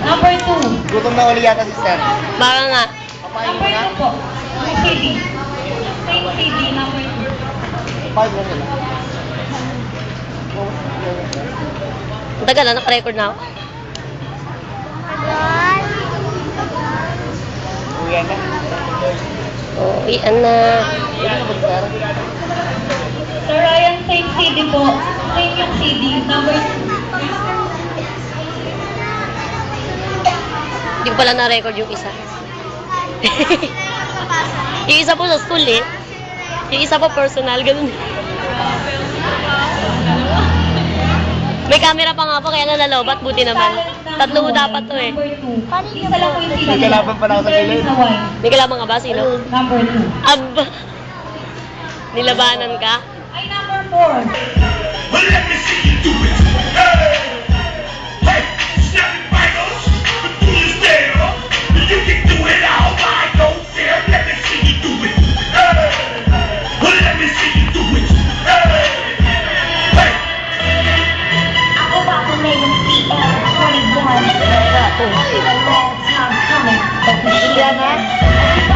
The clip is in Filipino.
Number 2. Gutom na uli yata si Sir. Baka nga. Papayin Number na. 2 po. Yung CD. Same CD, number 2. Papayin mo nila. Ang tagal na, naka-record na ako. Uwi na. Oo, iyan na. Pwede na ba, Sir? Sir Ryan, same CD po. Same yung CD, number 2. Hindi ko pala na-record yung isa. Yung isa po sa school eh. Yung isa po personal, ganun. May camera pa nga po, kaya nalalobat. Buti naman. Tatlo mo dapat to eh. Number 2. Isa lang po yung CD. May kalaban pa na ako sa gilid. May kalaban ka ba? Sino? Number 2. Aba. Nilabanan ka? Ay, number 4. Well, let me see you do it. Hey, hey, snap your fingers, but do you stare? You can do it all by yourself. Let me see you do it. Hey, well, let me see you do it. Hey, hey. Ako ba kung may CL21? It's a long time coming. But we should